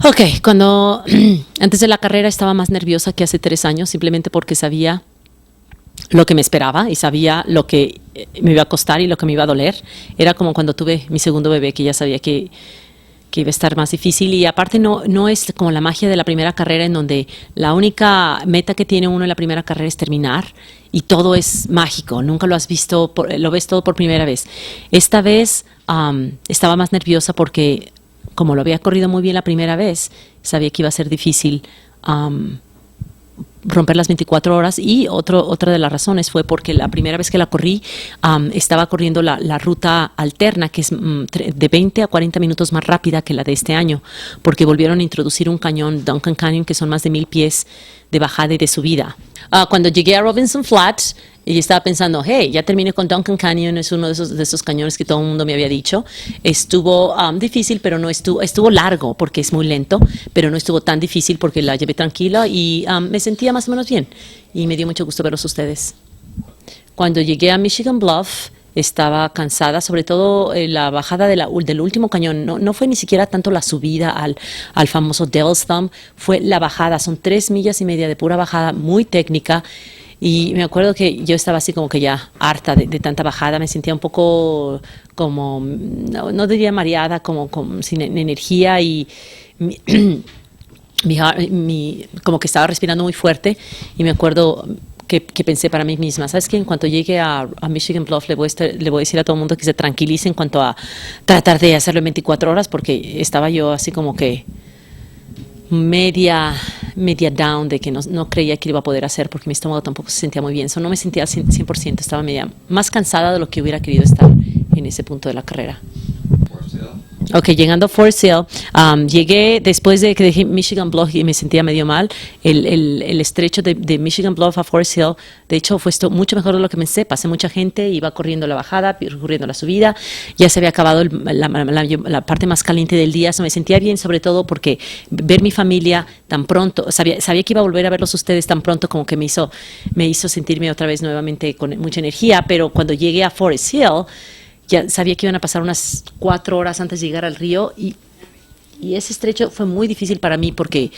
Ok, cuando antes de la carrera estaba más nerviosa que hace 3 años, simplemente porque sabía lo que me esperaba y sabía lo que me iba a costar y lo que me iba a doler. Era como cuando tuve mi segundo bebé, que ya sabía que iba a estar más difícil. Y aparte no es como la magia de la primera carrera, en donde la única meta que tiene uno en la primera carrera es terminar y todo es mágico. Nunca lo has visto, lo ves todo por primera vez. Esta vez estaba más nerviosa porque, como lo había corrido muy bien la primera vez, sabía que iba a ser difícil romper las 24 horas. Y otra de las razones fue porque la primera vez que la corrí estaba corriendo la ruta alterna, que es de 20 a 40 minutos más rápida que la de este año, porque volvieron a introducir un cañón, Duncan Canyon, que son más de 1000 pies de bajada y de subida. Cuando llegué a Robinson Flats, y estaba pensando, hey, ya terminé con Duncan Canyon, es uno de esos cañones que todo el mundo me había dicho. Estuvo difícil, pero no estuvo largo porque es muy lento, pero no estuvo tan difícil porque la llevé tranquila y me sentía más o menos bien. Y me dio mucho gusto verlos ustedes. Cuando llegué a Michigan Bluff, estaba cansada, sobre todo la bajada del último cañón. No fue ni siquiera tanto la subida al famoso Devil's Thumb, fue la bajada. Son 3,5 millas de pura bajada, muy técnica. Y me acuerdo que yo estaba así como que ya harta de tanta bajada, me sentía un poco como, no diría mareada, como sin energía y como que estaba respirando muy fuerte. Y me acuerdo que pensé para mí misma, ¿sabes qué? En cuanto llegue a Michigan Bluff le voy a decir a todo el mundo que se tranquilice en cuanto a tratar de hacerlo en 24 horas, porque estaba yo así como que media down de que no creía que iba a poder hacer, porque mi estómago tampoco se sentía muy bien. No me sentía 100%, estaba media más cansada de lo que hubiera querido estar en ese punto de la carrera. Ok, llegando a Forest Hill, llegué después de que dejé Michigan Bluff y me sentía medio mal. El estrecho de Michigan Bluff a Forest Hill, de hecho, fue mucho mejor de lo que pensé. Pasé mucha gente, iba corriendo la bajada, corriendo la subida. Ya se había acabado la parte más caliente del día. Me sentía bien, sobre todo porque ver mi familia tan pronto, sabía que iba a volver a verlos ustedes tan pronto, como que me hizo sentirme otra vez nuevamente con mucha energía. Pero cuando llegué a Forest Hill, ya sabía que iban a pasar unas 4 horas antes de llegar al río, y ese estrecho fue muy difícil para mí porque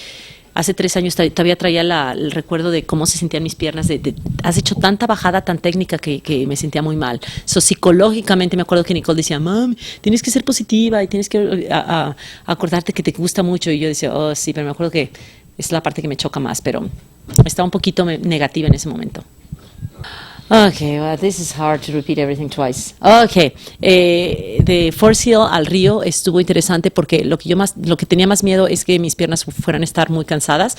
hace 3 años todavía traía el recuerdo de cómo se sentían mis piernas. Has hecho tanta bajada tan técnica que me sentía muy mal. Psicológicamente me acuerdo que Nicole decía, mami, tienes que ser positiva y tienes que acordarte que te gusta mucho. Y yo decía, oh sí, pero me acuerdo que es la parte que me choca más, pero estaba un poquito negativa en ese momento. Okay, well, this is hard to repeat everything twice. Okay, de Forest Hill al río estuvo interesante porque lo que tenía más miedo es que mis piernas fueran a estar muy cansadas,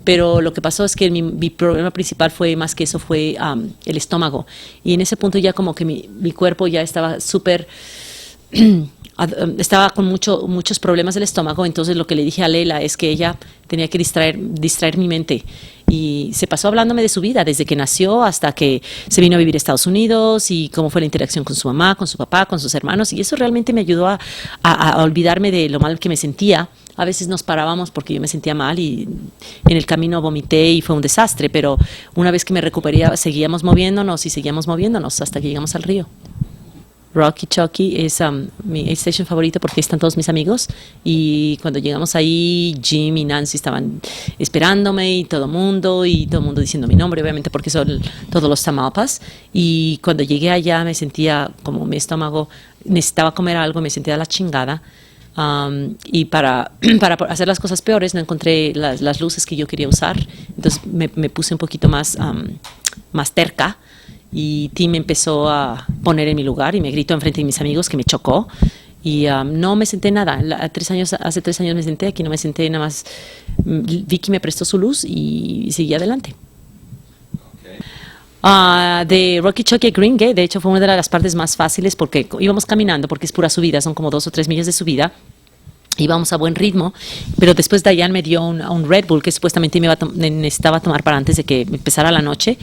pero lo que pasó es que mi problema principal fue más que eso, fue el estómago. Y en ese punto ya como que mi cuerpo ya estaba súper estaba con muchos problemas del estómago. Entonces lo que le dije a Leila es que ella tenía que distraer mi mente, y se pasó hablándome de su vida desde que nació hasta que se vino a vivir a Estados Unidos, y cómo fue la interacción con su mamá, con su papá, con sus hermanos, y eso realmente me ayudó a olvidarme de lo mal que me sentía. A veces nos parábamos porque yo me sentía mal y en el camino vomité y fue un desastre, pero una vez que me recuperé seguíamos moviéndonos hasta que llegamos al río. Rocky Chucky es mi aid station favorito porque están todos mis amigos, y cuando llegamos ahí, Jim y Nancy estaban esperándome, y todo el mundo diciendo mi nombre, obviamente porque son todos los Tamaulipas. Y cuando llegué allá me sentía como mi estómago necesitaba comer algo, me sentía la chingada. Y para hacer las cosas peores no encontré las luces que yo quería usar, entonces me puse un poquito más terca. Y Tim empezó a poner en mi lugar y me gritó enfrente de mis amigos que me chocó, y no me senté nada. Hace 3 años me senté, aquí no me senté, nada más Vicky me prestó su luz y seguí adelante. De Rocky Chucky a Green Gate, de hecho fue una de las partes más fáciles porque íbamos caminando, porque es pura subida, son como 2 o 3 millas de subida. Íbamos a buen ritmo, pero después Diane me dio un Red Bull que supuestamente necesitaba tomar para antes de que empezara la noche,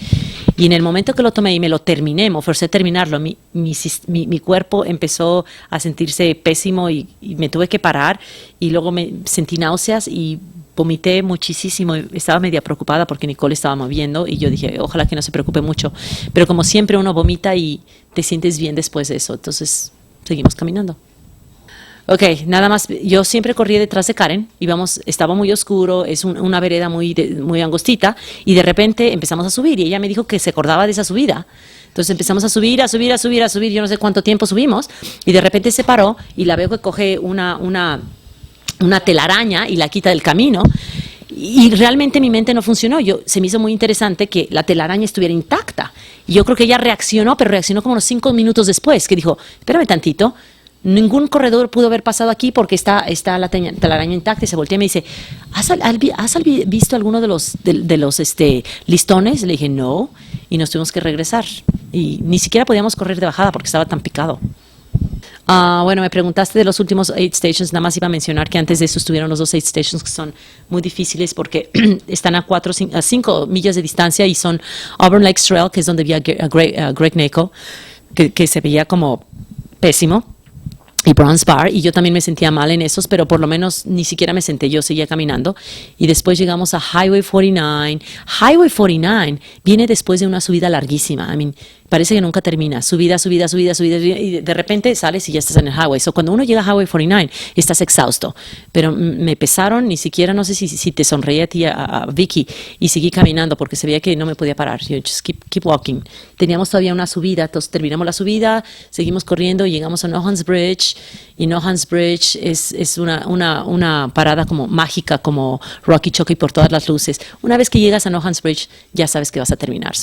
y en el momento que lo tomé y me lo terminé, me forcé a terminarlo, mi cuerpo empezó a sentirse pésimo y me tuve que parar, y luego me sentí náuseas y vomité muchísimo. Estaba media preocupada porque Nicole estaba moviendo y yo dije, ojalá que no se preocupe mucho, pero como siempre uno vomita y te sientes bien después de eso, entonces seguimos caminando. Ok, nada más, yo siempre corrí detrás de Karen, estaba muy oscuro, es una vereda muy angostita, y de repente empezamos a subir, y ella me dijo que se acordaba de esa subida. Entonces empezamos a subir, yo no sé cuánto tiempo subimos, y de repente se paró, y la veo que coge una telaraña y la quita del camino, y realmente mi mente no funcionó. Se me hizo muy interesante que la telaraña estuviera intacta, y yo creo que ella reaccionó, pero reaccionó como unos 5 minutos después, que dijo, espérame tantito, ningún corredor pudo haber pasado aquí porque está la telaraña intacta, y se voltea y me dice, ¿has visto alguno de los listones? Le dije, no, y nos tuvimos que regresar. Y ni siquiera podíamos correr de bajada porque estaba tan picado. Bueno, me preguntaste de los últimos aid stations. Nada más iba a mencionar que antes de eso estuvieron los 2 aid stations que son muy difíciles porque están a 5 millas de distancia, y son Auburn Lakes Trail, que es donde vi a Greg Naco, que se veía como pésimo, y Bronze Bar, y yo también me sentía mal en esos, pero por lo menos ni siquiera me senté, yo seguía caminando. Y después llegamos a Highway 49. Highway 49 viene después de una subida larguísima. Parece que nunca termina. Subida, y de repente sales y ya estás en el highway. Cuando uno llega a Highway 49, estás exhausto. Pero me pesaron, ni siquiera, no sé si te sonreí a ti, a Vicky, y seguí caminando porque se veía que no me podía parar. Yo, just keep walking. Teníamos todavía una subida, entonces terminamos la subida, seguimos corriendo y llegamos a Nohans Bridge. Y Nohans Bridge es una parada como mágica, como Rocky Choky por todas las luces. Una vez que llegas a Nohans Bridge, ya sabes que vas a terminar.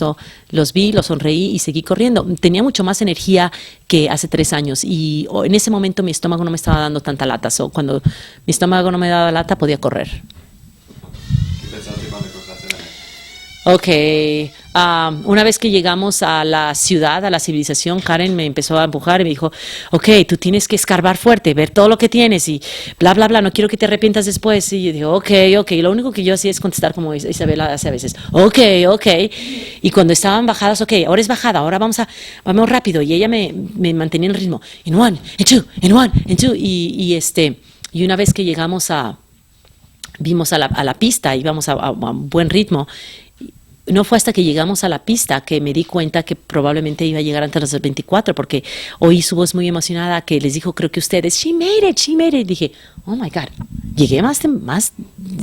Los vi, los sonreí y seguí corriendo. Tenía mucho más energía que hace 3 años, y en ese momento mi estómago no me estaba dando tanta lata. Cuando mi estómago no me daba lata, podía correr. ¿Qué pensaste cuando cruzaste la meta? Ok, una vez que llegamos a la ciudad, a la civilización, Karen me empezó a empujar y me dijo, ok, tú tienes que escarbar fuerte, ver todo lo que tienes y bla, bla, bla, no quiero que te arrepientas después. Y yo digo, ok, lo único que yo hacía es contestar como Isabela hace a veces, ok. Y cuando estaban bajadas, ok, ahora es bajada, ahora vamos rápido. Y ella me mantenía en el ritmo, in one, in two. Y una vez que vimos a la pista, íbamos a un buen ritmo. No fue hasta que llegamos a la pista que me di cuenta que probablemente iba a llegar antes de los 24, porque oí su voz muy emocionada que les dijo, creo que ustedes, she made it. Y dije, oh my God, llegué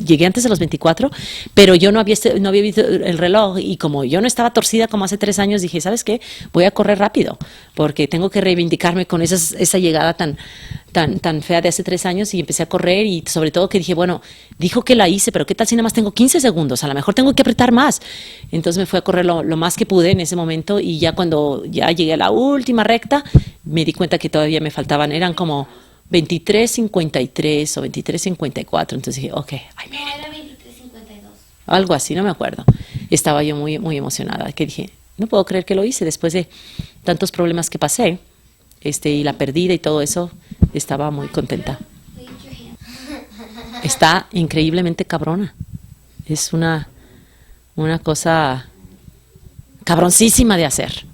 llegué antes de los 24, pero yo no había visto el reloj, y como yo no estaba torcida como hace 3 años, dije, ¿sabes qué? Voy a correr rápido, porque tengo que reivindicarme con esa llegada tan fea de hace 3 años, y empecé a correr, y sobre todo que dije, bueno, dijo que la hice, pero ¿qué tal si nada más tengo 15 segundos? A lo mejor tengo que apretar más. Entonces me fui a correr lo más que pude en ese momento, y ya cuando ya llegué a la última recta, me di cuenta que todavía me faltaban, eran como 23:53 o 23:54, entonces dije, ok, I made it. No, era 23:52. Algo así, no me acuerdo. Estaba yo muy, muy emocionada, que dije, no puedo creer que lo hice después de tantos problemas que pasé, y la pérdida y todo eso, estaba muy contenta. Está increíblemente cabrona. Es una cosa cabroncísima de hacer.